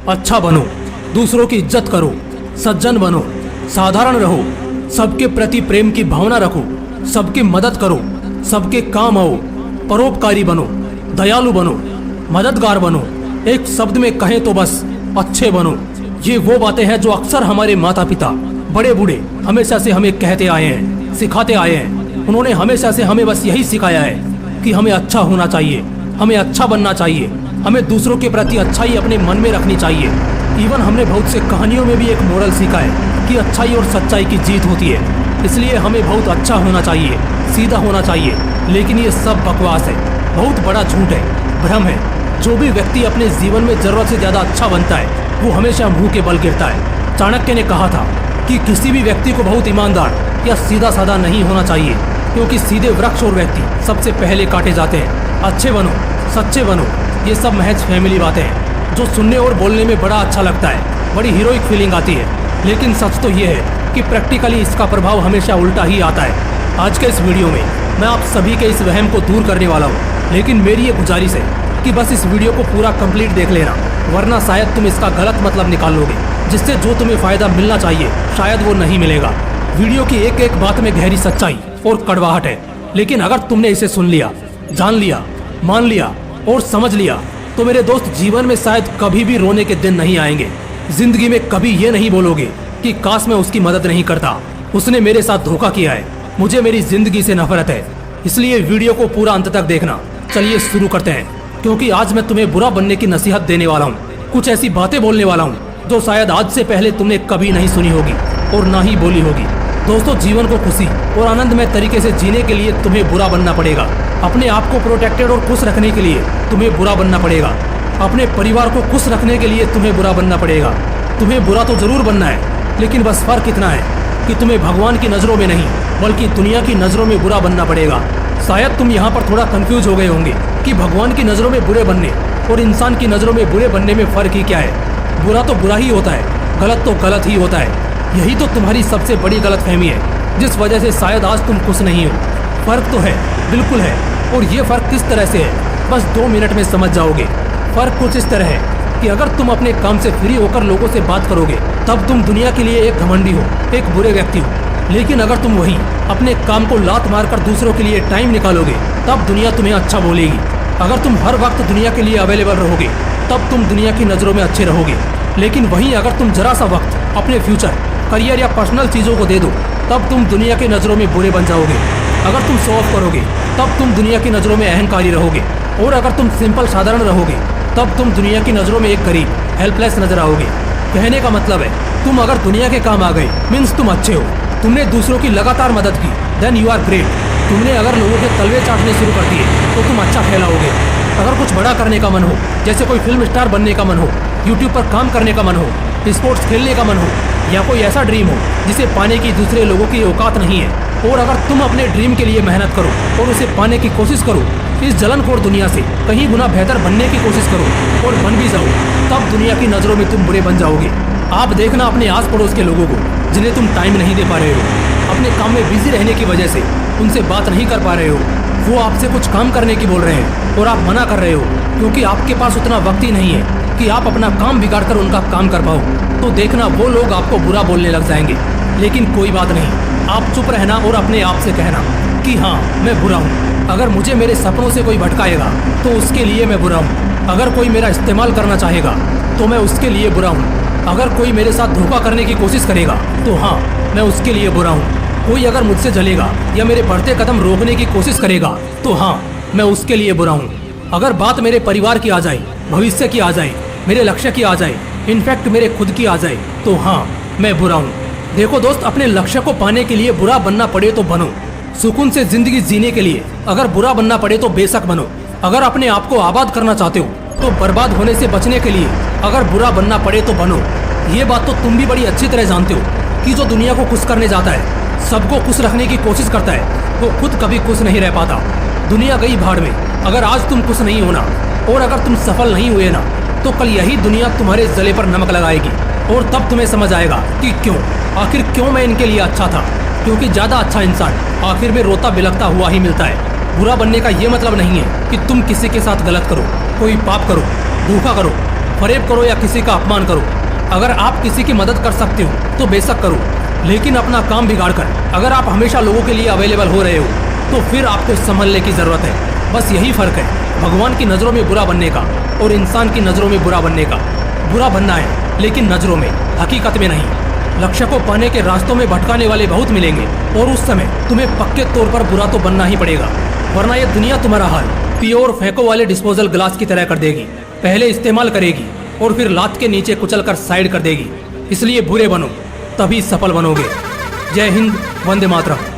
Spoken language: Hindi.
अच्छा बनो, दूसरों की इज्जत करो, सज्जन बनो, साधारण रहो, सबके प्रति प्रेम की भावना रखो, सबकी मदद करो, सबके काम आओ, परोपकारी बनो, दयालु बनो, मददगार बनो। एक शब्द में कहें तो बस अच्छे बनो। ये वो बातें हैं जो अक्सर हमारे माता पिता, बड़े बूढ़े हमेशा से हमें कहते आए हैं, सिखाते आए हैं। उन्होंने हमेशा से हमें बस यही सिखाया है कि हमें अच्छा होना चाहिए, हमें अच्छा बनना चाहिए, हमें दूसरों के प्रति अच्छाई अपने मन में रखनी चाहिए। इवन हमने बहुत से कहानियों में भी एक मोरल सीखा है कि अच्छाई और सच्चाई की जीत होती है। इसलिए हमें बहुत अच्छा होना चाहिए, सीधा होना चाहिए। लेकिन ये सब बकवास है, बहुत बड़ा झूठ है, भ्रम है। जो भी व्यक्ति अपने जीवन में जरूरत से ज्यादा अच्छा बनता है वो हमेशा मुंह के बल गिरता है। चाणक्य ने कहा था कि किसी भी व्यक्ति को बहुत ईमानदार या सीधा साधा नहीं होना चाहिए, क्योंकि सीधे वृक्ष और व्यक्ति सबसे पहले काटे जाते हैं। अच्छे बनो, सच्चे बनो, ये सब महज फैमिली बातें हैं जो सुनने और बोलने में बड़ा अच्छा लगता है, बड़ी हीरोइक फीलिंग आती है। लेकिन सच तो ये है कि प्रैक्टिकली इसका प्रभाव हमेशा उल्टा ही आता है। आज के इस वीडियो में मैं आप सभी के इस वहम को दूर करने वाला हूँ, लेकिन मेरी ये गुजारिश है कि बस इस वीडियो को पूरा कंप्लीट देख लेना, वरना शायद तुम इसका गलत मतलब निकाल लोगे, जिससे जो तुम्हें फायदा मिलना चाहिए शायद वो नहीं मिलेगा। वीडियो की एक एक बात में गहरी सच्चाई और कड़वाहट है, लेकिन अगर तुमने इसे सुन लिया, जान लिया, मान लिया और समझ लिया तो मेरे दोस्त जीवन में शायद कभी भी रोने के दिन नहीं आएंगे। जिंदगी में कभी ये नहीं बोलोगे कि काश मैं उसकी मदद नहीं करता, उसने मेरे साथ धोखा किया है, मुझे मेरी जिंदगी से नफरत है। इसलिए वीडियो को पूरा अंत तक देखना। चलिए शुरू करते हैं, क्योंकि आज मैं तुम्हें बुरा बनने की नसीहत देने वाला हूँ। कुछ ऐसी बातें बोलने वाला हूँ जो शायद आज से पहले तुमने कभी नहीं सुनी होगी और ना ही बोली होगी। दोस्तों, जीवन को खुशी और आनंदमय तरीके से जीने के लिए तुम्हें बुरा बनना पड़ेगा। अपने आप को प्रोटेक्टेड और खुश रखने के लिए तुम्हें बुरा बनना पड़ेगा। अपने परिवार को खुश रखने के लिए तुम्हें बुरा बनना पड़ेगा। तुम्हें बुरा तो जरूर बनना है, लेकिन बस फर्क इतना है कि तुम्हें भगवान की नज़रों में नहीं बल्कि दुनिया की नज़रों में बुरा बनना पड़ेगा। शायद तुम यहाँ पर थोड़ा कंफ्यूज हो गए होंगे कि भगवान की नज़रों में बुरे बनने और इंसान की नज़रों में बुरे बनने में फ़र्क ही क्या है। बुरा तो बुरा ही होता है, गलत तो गलत ही होता है। यही तो तुम्हारी सबसे बड़ी गलतफहमी है, जिस वजह से शायद आज तुम खुश नहीं हो। फ़र्क तो है, बिल्कुल है, और ये फ़र्क किस तरह से है बस 2 मिनट में समझ जाओगे। फ़र्क कुछ इस तरह है कि अगर तुम अपने काम से फ्री होकर लोगों से बात करोगे तब तुम दुनिया के लिए एक घमंडी हो, एक बुरे व्यक्ति हो। लेकिन अगर तुम वहीं अपने काम को लात मारकर दूसरों के लिए टाइम निकालोगे तब दुनिया तुम्हें अच्छा बोलेगी। अगर तुम हर वक्त दुनिया के लिए अवेलेबल रहोगे तब तुम दुनिया की नज़रों में अच्छे रहोगे। लेकिन वहीं अगर तुम जरा सा वक्त अपने फ्यूचर, करियर या पर्सनल चीज़ों को दे दो तब तुम दुनिया की नज़रों में बुरे बन जाओगे। अगर तुम शो ऑफ करोगे तब तुम दुनिया की नज़रों में अहंकारी रहोगे, और अगर तुम सिंपल साधारण रहोगे तब तुम दुनिया की नज़रों में एक गरीब, हेल्पलेस नजर आओगे। कहने का मतलब है, तुम अगर दुनिया के काम आ गए मीन्स तुम अच्छे हो। तुमने दूसरों की लगातार मदद की, देन यू आर ग्रेट। तुमने अगर लोगों के तलवे चाटने शुरू कर दिए तो तुम अच्छा फैलाओगे। अगर कुछ बड़ा करने का मन हो, जैसे कोई फिल्म स्टार बनने का मन हो, यूट्यूब पर काम करने का मन हो, स्पोर्ट्स खेलने का मन हो, या कोई ऐसा ड्रीम हो जिसे पाने की दूसरे लोगों की औकात नहीं है, और अगर तुम अपने ड्रीम के लिए मेहनत करो और उसे पाने की कोशिश करो, इस जलनखोर दुनिया से कहीं गुना बेहतर बनने की कोशिश करो और बन भी जाओ, तब दुनिया की नज़रों में तुम बुरे बन जाओगे। आप देखना अपने आस पड़ोस के लोगों को जिन्हें तुम टाइम नहीं दे पा रहे हो, अपने काम में बिजी रहने की वजह से उनसे बात नहीं कर पा रहे हो। वो आपसे कुछ काम करने की बोल रहे हैं और आप मना कर रहे हो क्योंकि आपके पास उतना वक्त ही नहीं है कि आप अपना काम बिगाड़ कर उनका काम कर पाओ। तो देखना वो लोग आपको बुरा बोलने लग जाएंगे। लेकिन कोई बात नहीं, आप चुप रहना और अपने आप से कहना कि हाँ, मैं बुरा हूँ। अगर मुझे मेरे सपनों से कोई भटकाएगा तो उसके लिए मैं बुरा हूँ। अगर कोई मेरा इस्तेमाल करना चाहेगा तो मैं उसके लिए बुरा हूँ। अगर कोई मेरे साथ धोखा करने की कोशिश करेगा तो हाँ, मैं उसके लिए बुरा हूँ। कोई अगर मुझसे जलेगा या मेरे बढ़ते कदम रोकने की कोशिश करेगा तो हाँ, मैं उसके लिए बुरा हूँ। अगर बात मेरे परिवार की आ जाए, भविष्य की आ जाए, मेरे लक्ष्य की आ जाए, इनफैक्ट मेरे खुद की आ जाए तो हाँ, मैं बुरा हूँ। देखो दोस्त, अपने लक्ष्य को पाने के लिए बुरा बनना पड़े तो बनो। सुकून से जिंदगी जीने के लिए अगर बुरा बनना पड़े तो बेशक बनो। अगर अपने आप को आबाद करना चाहते हो तो बर्बाद होने से बचने के लिए अगर बुरा बनना पड़े तो बनो। ये बात तो तुम भी बड़ी अच्छी तरह जानते हो कि जो दुनिया को खुश करने जाता है, सबको खुश रखने की कोशिश करता है, वो खुद कभी खुश नहीं रह पाता। दुनिया गई भाड़ में। अगर आज तुम खुश नहीं होना और अगर तुम सफल नहीं हुए ना, तो कल यही दुनिया तुम्हारे जले पर नमक लगाएगी और तब तुम्हें समझ आएगा कि आखिर क्यों मैं इनके लिए अच्छा था। क्योंकि ज़्यादा अच्छा इंसान आखिर में रोता बिलखता हुआ ही मिलता है। बुरा बनने का ये मतलब नहीं है कि तुम किसी के साथ गलत करो, कोई पाप करो, धोखा करो, फरेब करो या किसी का अपमान करो। अगर आप किसी की मदद कर सकते हो तो बेशक करो, लेकिन अपना काम बिगाड़ कर अगर आप हमेशा लोगों के लिए अवेलेबल हो रहे हो तो फिर आपको संभलने की जरूरत है। बस यही फर्क है भगवान की नज़रों में बुरा बनने का और इंसान की नज़रों में बुरा बनने का। बुरा बनना है लेकिन नज़रों में, हकीकत में नहीं। लक्ष्य को पाने के रास्तों में भटकाने वाले बहुत मिलेंगे और उस समय तुम्हें पक्के तौर पर बुरा तो बनना ही पड़ेगा, वरना ये दुनिया तुम्हारा हाल प्योर फेंको वाले डिस्पोजल ग्लास की तरह कर देगी। पहले इस्तेमाल करेगी और फिर लात के नीचे कुचल कर साइड कर देगी। इसलिए बुरे बनो, तभी सफल बनोगे। जय हिंद, वंदे मातरम।